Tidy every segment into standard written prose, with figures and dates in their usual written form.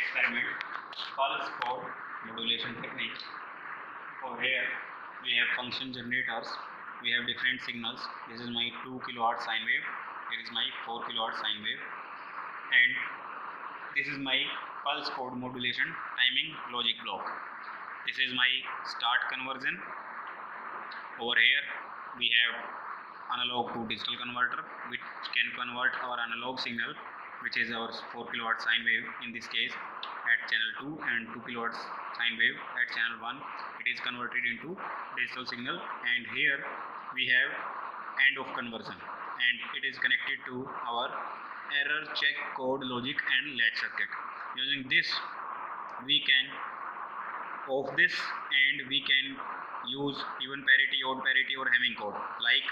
experiment, pulse code modulation technique. Over here we have function generators, we have different signals. This is my 2 kilohertz sine wave, here is my 4 kilohertz sine wave, and this is my pulse code modulation timing logic block. This is my start conversion. Over here we have analog to digital converter, which can convert our analog signal, which is our 4 kilohertz sine wave in this case, at channel 2, and 2 kilohertz sine wave at channel 1. It is converted into digital signal, and here we have end of conversion, and it is connected to our error check code logic and latch circuit. Using this we can off this, and we can use even parity, odd parity, or Hamming code. Like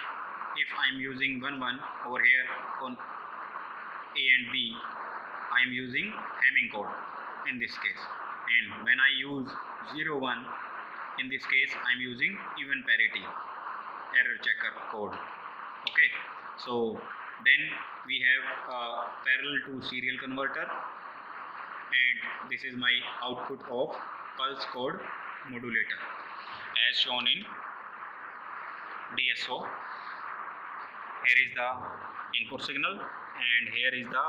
if I am using 1 1 over here on A and B, I am using Hamming code in this case, and when I use 0 1, in this case I am using even parity error checker code. Okay, so then we have a parallel to serial converter, and this is my output of pulse code modulator as shown in DSO. Here is the input signal, and here is the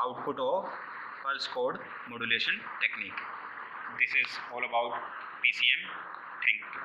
output of pulse code modulation technique. This is all about PCM. Thank you.